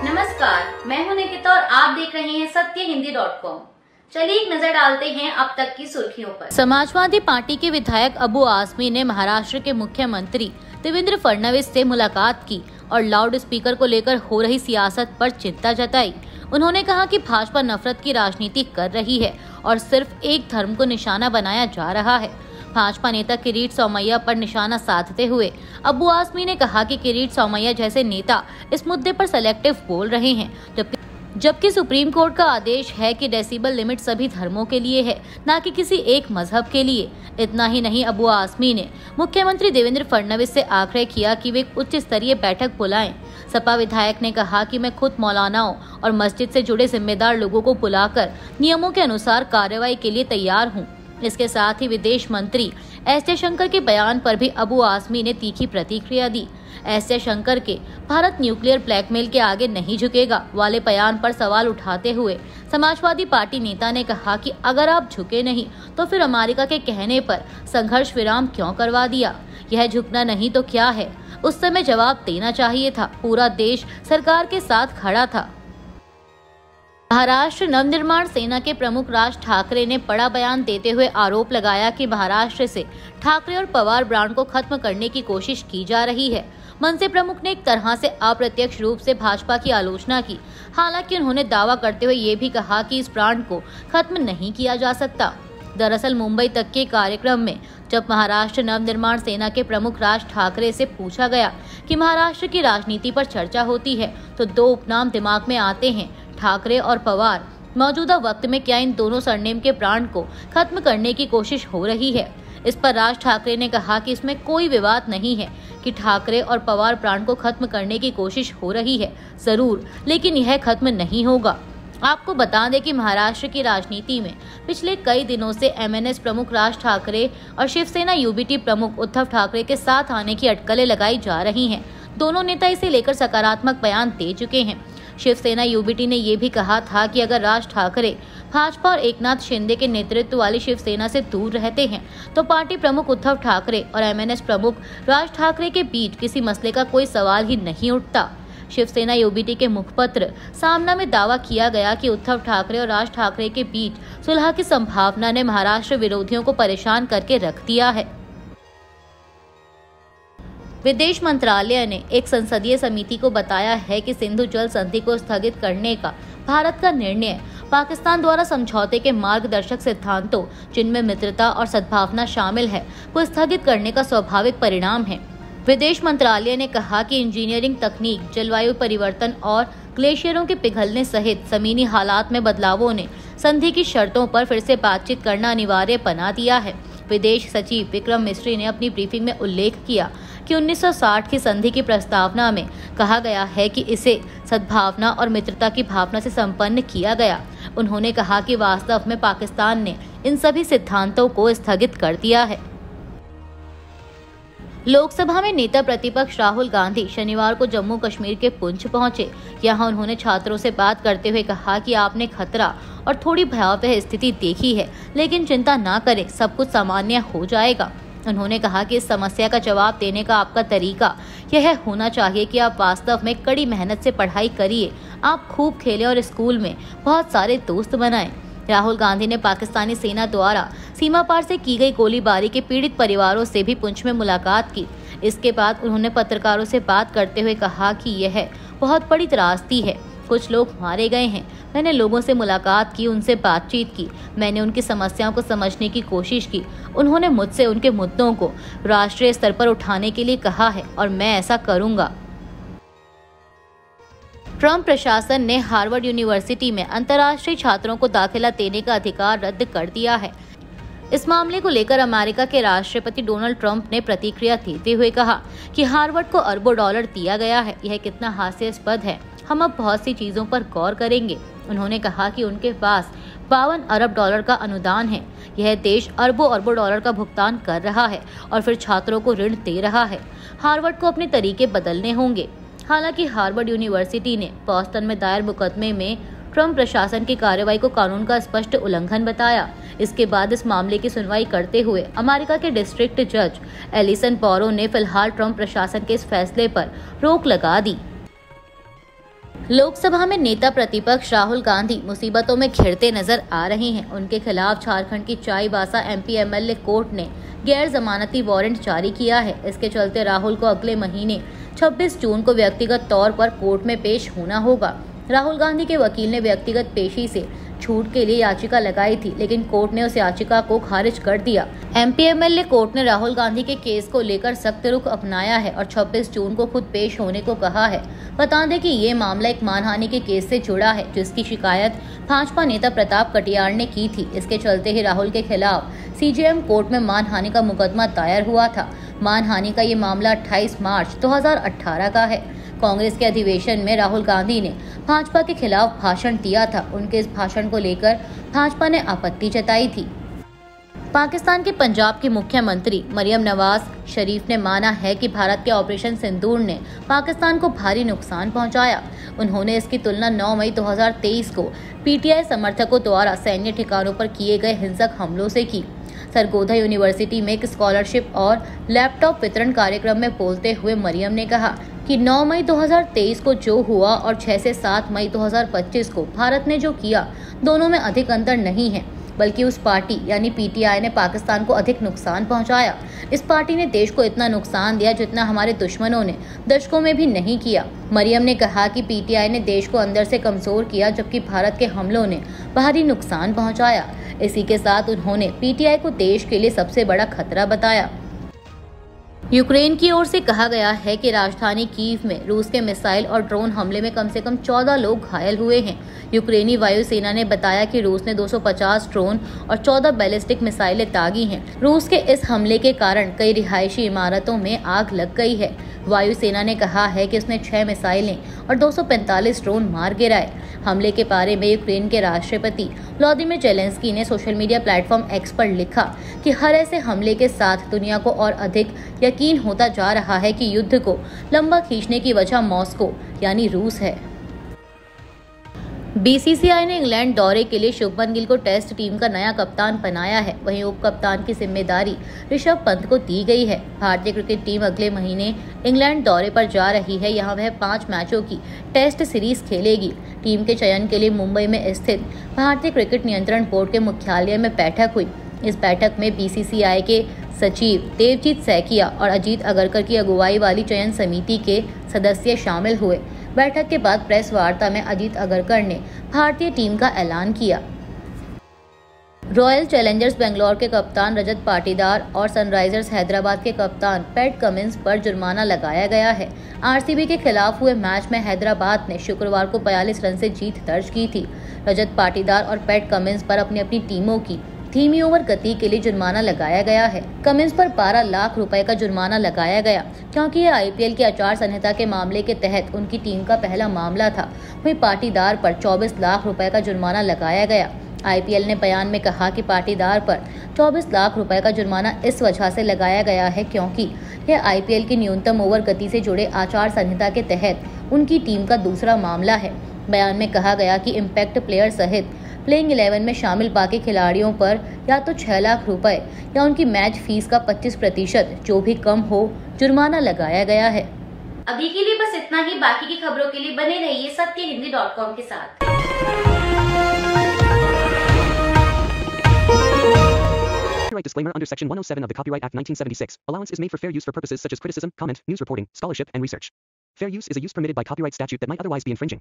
नमस्कार, मैं हूं निकिता और आप देख रहे हैं सत्यहिंदी.com। चलिए एक नजर डालते हैं अब तक की सुर्खियों पर। समाजवादी पार्टी के विधायक अबू आजमी ने महाराष्ट्र के मुख्यमंत्री देवेंद्र फडणवीस से मुलाकात की और लाउड स्पीकर को लेकर हो रही सियासत पर चिंता जताई। उन्होंने कहा कि भाजपा नफरत की राजनीति कर रही है और सिर्फ एक धर्म को निशाना बनाया जा रहा है। भाजपा नेता किरीट सोमैया पर निशाना साधते हुए अबू आजमी ने कहा कि किरीट सोमैया जैसे नेता इस मुद्दे पर सेलेक्टिव बोल रहे हैं, जबकि सुप्रीम कोर्ट का आदेश है कि डेसिबल लिमिट सभी धर्मों के लिए है, न कि किसी एक मजहब के लिए। इतना ही नहीं, अबू आजमी ने मुख्यमंत्री देवेंद्र फडणवीस से आग्रह किया कि वे उच्च स्तरीय बैठक बुलाएं। सपा विधायक ने कहा कि मैं खुद मौलानाओं और मस्जिद से जुड़े जिम्मेदार लोगों को बुलाकर नियमों के अनुसार कार्रवाई के लिए तैयार हूँ। इसके साथ ही विदेश मंत्री एस जयशंकर के बयान पर भी अबू आजमी ने तीखी प्रतिक्रिया दी। एस जयशंकर के भारत न्यूक्लियर ब्लैकमेल के आगे नहीं झुकेगा वाले बयान पर सवाल उठाते हुए समाजवादी पार्टी नेता ने कहा कि अगर आप झुके नहीं तो फिर अमेरिका के कहने पर संघर्ष विराम क्यों करवा दिया? यह झुकना नहीं तो क्या है? उस समय जवाब देना चाहिए था। पूरा देश सरकार के साथ खड़ा था। महाराष्ट्र नवनिर्माण सेना के प्रमुख राज ठाकरे ने बड़ा बयान देते हुए आरोप लगाया कि महाराष्ट्र से ठाकरे और पवार ब्रांड को खत्म करने की कोशिश की जा रही है। मनसे प्रमुख ने एक तरह से अप्रत्यक्ष रूप से भाजपा की आलोचना की। हालांकि उन्होंने दावा करते हुए ये भी कहा कि इस ब्रांड को खत्म नहीं किया जा सकता। दरअसल मुंबई तक के कार्यक्रम में जब महाराष्ट्र नवनिर्माण सेना के प्रमुख राज ठाकरे से पूछा गया कि महाराष्ट्र की राजनीति पर चर्चा होती है तो दो उपनाम दिमाग में आते हैं, ठाकरे और पवार। मौजूदा वक्त में क्या इन दोनों सरनेम के ब्रांड को खत्म करने की कोशिश हो रही है? इस पर राज ठाकरे ने कहा कि इसमें कोई विवाद नहीं है कि ठाकरे और पवार ब्रांड को खत्म करने की कोशिश हो रही है, जरूर, लेकिन यह खत्म नहीं होगा। आपको बता दें कि महाराष्ट्र की राजनीति में पिछले कई दिनों से एमएनएस प्रमुख राज ठाकरे और शिवसेना यूबीटी प्रमुख उद्धव ठाकरे के साथ आने की अटकलें लगाई जा रही हैं। दोनों नेता इसे लेकर सकारात्मक बयान दे चुके हैं। शिवसेना यूबीटी ने ये भी कहा था कि अगर राज ठाकरे भाजपा और एकनाथ शिंदे के नेतृत्व वाली शिवसेना से दूर रहते हैं तो पार्टी प्रमुख उद्धव ठाकरे और एमएनएस प्रमुख राज ठाकरे के बीच किसी मसले का कोई सवाल ही नहीं उठता। शिवसेना यूबीटी के मुखपत्र सामना में दावा किया गया कि उद्धव ठाकरे और राज ठाकरे के बीच सुलह की संभावना ने महाराष्ट्र विरोधियों को परेशान करके रख दिया है। विदेश मंत्रालय ने एक संसदीय समिति को बताया है कि सिंधु जल संधि को स्थगित करने का भारत का निर्णय पाकिस्तान द्वारा समझौते के मार्गदर्शक सिद्धांतों, जिनमें मित्रता और सद्भावना शामिल है, को स्थगित करने का स्वाभाविक परिणाम है। विदेश मंत्रालय ने कहा कि इंजीनियरिंग तकनीक, जलवायु परिवर्तन और ग्लेशियरों के पिघलने सहित जमीनी हालात में बदलावों ने संधि की शर्तों पर फिर से बातचीत करना अनिवार्य बना दिया है। विदेश सचिव विक्रम मिस्री ने अपनी ब्रीफिंग में उल्लेख किया कि 1960 की संधि की प्रस्तावना में कहा गया है कि इसे सद्भावना और मित्रता की भावना से संपन्न किया गया। उन्होंने कहा कि वास्तव में पाकिस्तान ने इन सभी सिद्धांतों को स्थगित कर दिया है। लोकसभा में नेता प्रतिपक्ष राहुल गांधी शनिवार को जम्मू कश्मीर के पुंछ पहुंचे। यहां उन्होंने छात्रों से बात करते हुए कहा कि आपने खतरा और थोड़ी भयावह स्थिति देखी है, लेकिन चिंता ना करें, सब कुछ सामान्य हो जाएगा। उन्होंने कहा कि इस समस्या का जवाब देने का आपका तरीका यह होना चाहिए कि आप वास्तव में कड़ी मेहनत से पढ़ाई करिए, आप खूब खेलें और स्कूल में बहुत सारे दोस्त बनाएं। राहुल गांधी ने पाकिस्तानी सेना द्वारा सीमा पार से की गई गोलीबारी के पीड़ित परिवारों से भी पुंछ में मुलाकात की। इसके बाद उन्होंने पत्रकारों से बात करते हुए कहा कि यह बहुत बड़ी त्रासदी है, कुछ लोग मारे गए हैं। मैंने लोगों से मुलाकात की, उनसे बातचीत की, मैंने उनकी समस्याओं को समझने की कोशिश की। उन्होंने मुझसे उनके मुद्दों को राष्ट्रीय स्तर पर उठाने के लिए कहा है और मैं ऐसा करूंगा। ट्रंप प्रशासन ने हार्वर्ड यूनिवर्सिटी में अंतर्राष्ट्रीय छात्रों को दाखिला देने का अधिकार रद्द कर दिया है। इस मामले को लेकर अमेरिका के राष्ट्रपति डोनाल्ड ट्रंप ने प्रतिक्रिया देते हुए कहा कि हार्वर्ड को अरबों डॉलर दिया गया है, यह कितना हास्यास्पद है। हम अब बहुत सी चीजों पर गौर करेंगे। उन्होंने कहा कि उनके पास 52 अरब डॉलर का अनुदान है। यह देश अरबों डॉलर का भुगतान कर रहा है और फिर छात्रों को ऋण दे रहा है। हार्वर्ड को अपने तरीके बदलने होंगे। हालांकि हार्वर्ड यूनिवर्सिटी ने बॉस्टन में दायर मुकदमे में ट्रंप प्रशासन की कार्रवाई को कानून का स्पष्ट उल्लंघन बताया। इसके बाद इस मामले की सुनवाई करते हुए अमेरिका के डिस्ट्रिक्ट जज एलिसन पॉरो ने फिलहाल ट्रंप प्रशासन के इस फैसले पर रोक लगा दी। लोकसभा में नेता प्रतिपक्ष राहुल गांधी मुसीबतों में घिरते नजर आ रहे हैं। उनके खिलाफ झारखंड की चाईबासा एमपी एमएलए कोर्ट ने गैर जमानती वारंट जारी किया है। इसके चलते राहुल को अगले महीने 26 जून को व्यक्तिगत तौर पर कोर्ट में पेश होना होगा। राहुल गांधी के वकील ने व्यक्तिगत पेशी से छूट के लिए याचिका लगाई थी, लेकिन कोर्ट ने उस याचिका को खारिज कर दिया। एमपी एमएलए कोर्ट ने राहुल गांधी के केस को लेकर सख्त रुख अपनाया है और 26 जून को खुद पेश होने को कहा है। बता दें कि ये मामला एक मानहानि के केस से जुड़ा है, जिसकी शिकायत भाजपा नेता प्रताप कटियार ने की थी। इसके चलते ही राहुल के खिलाफ सीजेएम कोर्ट में मानहानि का मुकदमा दायर हुआ था। मानहानि का ये मामला 28 मार्च 2018 का है। कांग्रेस के अधिवेशन में राहुल गांधी ने भाजपा के खिलाफ भाषण दिया था। उनके इस भाषण को लेकर भाजपा ने आपत्ति जताई थी। पाकिस्तान के पंजाब के मुख्यमंत्री मरियम नवाज शरीफ ने माना है कि भारत के ऑपरेशन सिंदूर ने पाकिस्तान को भारी नुकसान पहुंचाया। उन्होंने इसकी तुलना 9 मई 2023 को पीटीआई समर्थकों द्वारा सैन्य ठिकानों पर किए गए हिंसक हमलों से की। सरगोधा यूनिवर्सिटी में एक स्कॉलरशिप और लैपटॉप वितरण कार्यक्रम में बोलते हुए मरियम ने कहा कि 9 मई 2023 को जो हुआ और 6 से 7 मई 2025 को भारत ने जो किया, दोनों में अधिक अंतर नहीं है, बल्कि उस पार्टी यानी पीटीआई ने पाकिस्तान को अधिक नुकसान पहुंचाया। इस पार्टी ने देश को इतना नुकसान दिया जितना हमारे दुश्मनों ने दशकों में भी नहीं किया। मरियम ने कहा कि पीटीआई ने देश को अंदर से कमजोर किया, जबकि भारत के हमलों ने भारी नुकसान पहुंचाया। इसी के साथ उन्होंने पीटीआई को देश के लिए सबसे बड़ा खतरा बताया। यूक्रेन की ओर से कहा गया है कि राजधानी कीव में रूस के मिसाइल और ड्रोन हमले में कम से कम 14 लोग घायल हुए हैं। यूक्रेनी वायुसेना ने बताया कि रूस ने 250 ड्रोन और 14 बैलिस्टिक मिसाइलें दागी हैं। रूस के इस हमले के कारण कई रिहायशी इमारतों में आग लग गई है। वायुसेना ने कहा है कि उसने 6 मिसाइलें और 245 ड्रोन मार गिराए। हमले के बारे में यूक्रेन के राष्ट्रपति व्लादिमीर जेलेंस्की ने सोशल मीडिया प्लेटफॉर्म एक्स पर लिखा कि हर ऐसे हमले के साथ दुनिया को और अधिक यकीन होता जा रहा है कि युद्ध को लंबा खींचने की वजह मॉस्को यानी रूस है। बीसीसीआई ने इंग्लैंड दौरे के लिए शुभमन गिल को टेस्ट टीम का नया कप्तान बनाया है। वहीं उप कप्तान की जिम्मेदारी ऋषभ पंत को दी गई है। भारतीय क्रिकेट टीम अगले महीने इंग्लैंड दौरे पर जा रही है। यहां वह 5 मैचों की टेस्ट सीरीज खेलेगी। टीम के चयन के लिए मुंबई में स्थित भारतीय क्रिकेट नियंत्रण बोर्ड के मुख्यालय में बैठक हुई। इस बैठक में बीसीसीआई के सचिव देवजीत सैकिया और अजीत अगरकर की अगुवाई वाली चयन समिति के सदस्य शामिल हुए। बैठक के बाद प्रेस वार्ता में अजीत अगरकर ने भारतीय टीम का ऐलान किया। रॉयल चैलेंजर्स बेंगलोर के कप्तान रजत पाटीदार और सनराइजर्स हैदराबाद के कप्तान पैट कमिंस पर जुर्माना लगाया गया है। आरसीबी के खिलाफ हुए मैच में हैदराबाद ने शुक्रवार को 42 रन से जीत दर्ज की थी। रजत पाटीदार और पैट कमिंस पर अपनी अपनी टीमों की धीमी ओवर गति के लिए जुर्माना लगाया गया है। कमिंस पर 12 लाख रुपए का जुर्माना लगाया गया, क्योंकि यह आईपीएल की आचार संहिता के मामले के तहत उनकी टीम का पहला मामला था। वहीं पाटीदार पर 24 लाख रुपए का जुर्माना लगाया गया। आईपीएल ने बयान में कहा कि पाटीदार पर 24 लाख रुपए का जुर्माना इस वजह से लगाया गया है क्योंकि यह आईपीएल की न्यूनतम ओवर गति से जुड़े आचार संहिता के तहत उनकी टीम का दूसरा मामला है। बयान में कहा गया कि इम्पैक्ट प्लेयर सहित प्लेइंग 11 में शामिल बाकी खिलाड़ियों पर या तो 6 लाख रुपए या उनकी मैच फीस का 25% जो भी कम हो जुर्माना लगाया गया है। अभी के लिए बस इतना ही। बाकी की खबरों के लिए बने रहिए सत्यहिंदी.com के साथ। Copyright disclaimer under Section 107 of the Copyright Act 1976. Allowance is made for fair use for purposes such as criticism, comment, news reporting, scholarship, and research. Fair use is a use permitted by copyright statute that might otherwise be infringing.